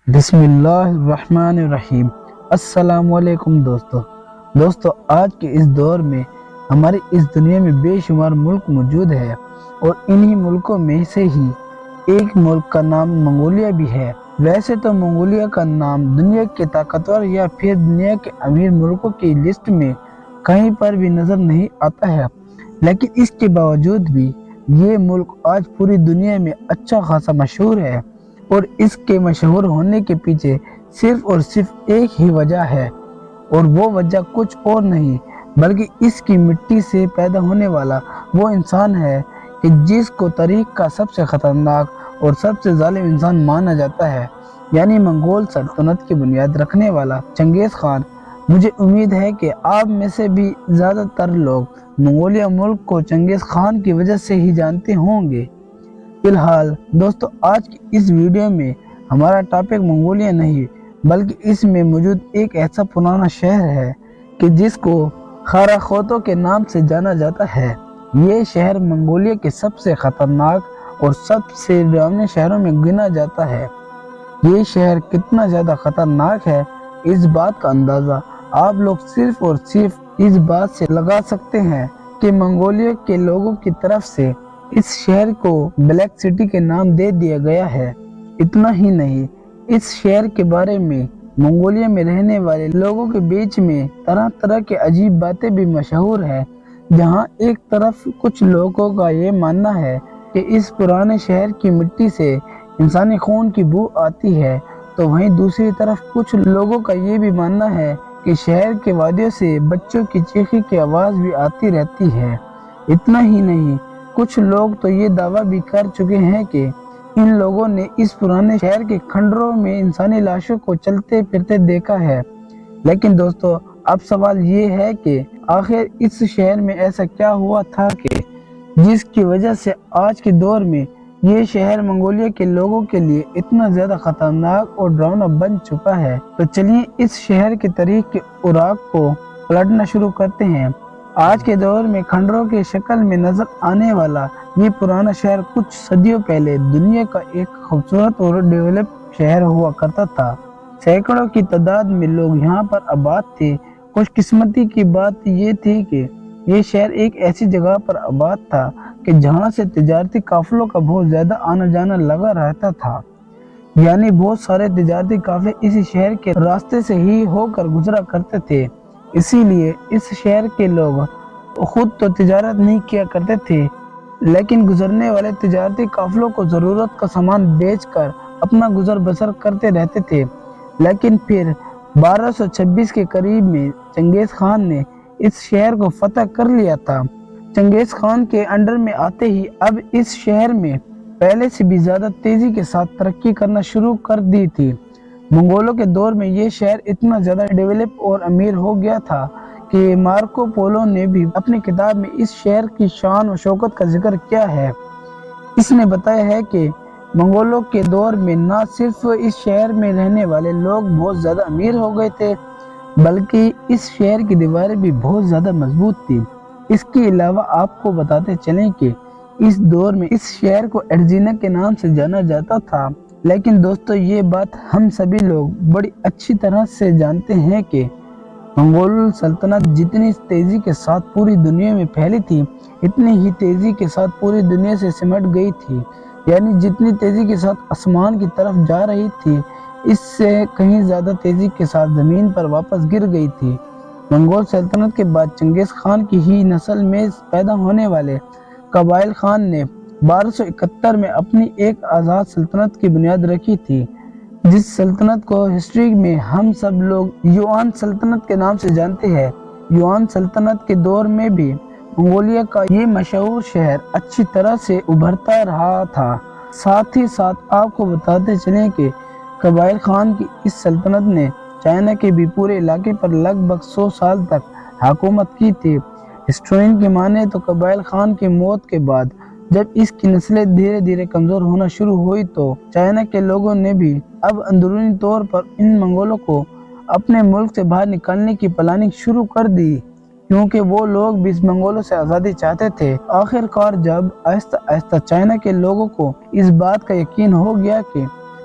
بسم اللہ الرحمن الرحیم۔ السلام علیکم دوستو آج کے اس دور میں ہماری اس دنیا میں بے شمار ملک موجود ہے اور انہی ملکوں میں سے ہی ایک ملک کا نام منگولیا بھی ہے۔ ویسے تو منگولیا کا نام دنیا کے طاقتور یا پھر دنیا کے امیر ملکوں کی لسٹ میں کہیں پر بھی نظر نہیں آتا ہے، لیکن اس کے باوجود بھی یہ ملک آج پوری دنیا میں اچھا خاصا مشہور ہے، اور اس کے مشہور ہونے کے پیچھے صرف اور صرف ایک ہی وجہ ہے، اور وہ وجہ کچھ اور نہیں بلکہ اس کی مٹی سے پیدا ہونے والا وہ انسان ہے کہ جس کو تاریخ کا سب سے خطرناک اور سب سے ظالم انسان مانا جاتا ہے، یعنی منگول سلطنت کی بنیاد رکھنے والا چنگیز خان۔ مجھے امید ہے کہ آپ میں سے بھی زیادہ تر لوگ منگولیا ملک کو چنگیز خان کی وجہ سے ہی جانتے ہوں گے۔ فی الحال دوستو آج کی اس ویڈیو میں ہمارا ٹاپک منگولیا نہیں بلکہ اس میں موجود ایک ایسا پرانا شہر ہے کہ جس کو خارا خوتو کے نام سے جانا جاتا ہے۔ یہ شہر منگولیا کے سب سے خطرناک اور سب سے ڈراؤنے شہروں میں گنا جاتا ہے۔ یہ شہر کتنا زیادہ خطرناک ہے، اس بات کا اندازہ آپ لوگ صرف اور صرف اس بات سے لگا سکتے ہیں کہ منگولیا کے لوگوں کی طرف سے اس شہر کو بلیک سٹی کے نام دے دیا گیا ہے۔ اتنا ہی نہیں، اس شہر کے بارے میں منگولیا میں رہنے والے لوگوں کے بیچ میں طرح طرح کے عجیب باتیں بھی مشہور ہیں۔ جہاں ایک طرف کچھ لوگوں کا یہ ماننا ہے کہ اس پرانے شہر کی مٹی سے انسانی خون کی بو آتی ہے، تو وہیں دوسری طرف کچھ لوگوں کا یہ بھی ماننا ہے کہ شہر کے وادیوں سے بچوں کی چیخنے کی آواز بھی آتی رہتی ہے۔ اتنا ہی نہیں، کچھ لوگ تو یہ دعویٰ بھی کر چکے ہیں کہ ان لوگوں نے اس پرانے شہر کے کھنڈروں میں انسانی لاشوں کو چلتے پھرتے دیکھا ہے۔ لیکن دوستو اب سوال یہ ہے کہ آخر اس شہر میں ایسا کیا ہوا تھا کہ جس کی وجہ سے آج کے دور میں یہ شہر منگولیا کے لوگوں کے لیے اتنا زیادہ خطرناک اور ڈراؤنا بن چکا ہے۔ تو چلیے اس شہر کی تاریخ کے اوراق کو پلٹنا شروع کرتے ہیں۔ آج کے دور میں کھنڈروں کی شکل میں نظر آنے والا یہ پرانا شہر کچھ صدیوں پہلے دنیا کا ایک خوبصورت اور ڈیولپ شہر ہوا کرتا تھا۔ سینکڑوں کی تعداد میں لوگ یہاں پر آباد تھے۔ خوش قسمتی کی بات یہ تھی کہ یہ شہر ایک ایسی جگہ پر آباد تھا کہ جہاں سے تجارتی قافلوں کا بہت زیادہ آنا جانا لگا رہتا تھا، یعنی بہت سارے تجارتی قافلے اسی شہر کے راستے سے ہی ہو کر گزرا کرتے تھے۔ اسی لیے اس شہر کے لوگ خود تو تجارت نہیں کیا کرتے تھے، لیکن گزرنے والے تجارتی قافلوں کو ضرورت کا سامان بیچ کر اپنا گزر بسر کرتے رہتے تھے۔ لیکن پھر 1226 کے قریب میں چنگیز خان نے اس شہر کو فتح کر لیا تھا۔ چنگیز خان کے انڈر میں آتے ہی اب اس شہر میں پہلے سے بھی زیادہ تیزی کے ساتھ ترقی کرنا شروع کر دی تھی۔ منگولوں کے دور میں یہ شہر اتنا زیادہ ڈیولپ اور امیر ہو گیا تھا کہ مارکو پولو نے بھی اپنی کتاب میں اس شہر کی شان و شوکت کا ذکر کیا ہے۔ اس نے بتایا ہے کہ منگولوں کے دور میں نہ صرف اس شہر میں رہنے والے لوگ بہت زیادہ امیر ہو گئے تھے بلکہ اس شہر کی دیواریں بھی بہت زیادہ مضبوط تھیں۔ اس کے علاوہ آپ کو بتاتے چلیں کہ اس دور میں اس شہر کو ایڈزینا کے نام سے جانا جاتا تھا۔ لیکن دوستو یہ بات ہم سبھی لوگ بڑی اچھی طرح سے جانتے ہیں کہ منگول سلطنت جتنی تیزی کے ساتھ پوری دنیا میں پھیلی تھی اتنی ہی تیزی کے ساتھ پوری دنیا سے سمٹ گئی تھی، یعنی جتنی تیزی کے ساتھ آسمان کی طرف جا رہی تھی اس سے کہیں زیادہ تیزی کے ساتھ زمین پر واپس گر گئی تھی۔ منگول سلطنت کے بعد چنگیز خان کی ہی نسل میں پیدا ہونے والے قبائل خان نے 1271 میں اپنی ایک آزاد سلطنت کی بنیاد رکھی تھی، جس سلطنت کو ہسٹری میں ہم سب لوگ یوان سلطنت کے نام سے جانتے ہیں۔ یوان سلطنت کے دور میں بھی منگولیا کا یہ مشہور شہر اچھی طرح سے ابھرتا رہا تھا۔ ساتھ ہی ساتھ آپ کو بتاتے چلیں کہ قبائل خان کی اس سلطنت نے چائنا کے بھی پورے علاقے پر لگ بھگ 100 سال تک حکومت کی تھی۔ ہسٹورین کی مانے تو قبائل خان کی موت کے بعد جب اس کی نسلیں دھیرے دھیرے کمزور ہونا شروع ہوئی تو چائنا کے لوگوں نے بھی اب اندرونی طور پر ان منگولوں کو اپنے ملک سے باہر نکالنے کی پلاننگ شروع کر دی، کیونکہ وہ لوگ بھی اس منگولوں سے آزادی چاہتے تھے۔ آخر کار جب آہستہ آہستہ چائنا کے لوگوں کو اس بات کا یقین ہو گیا کہ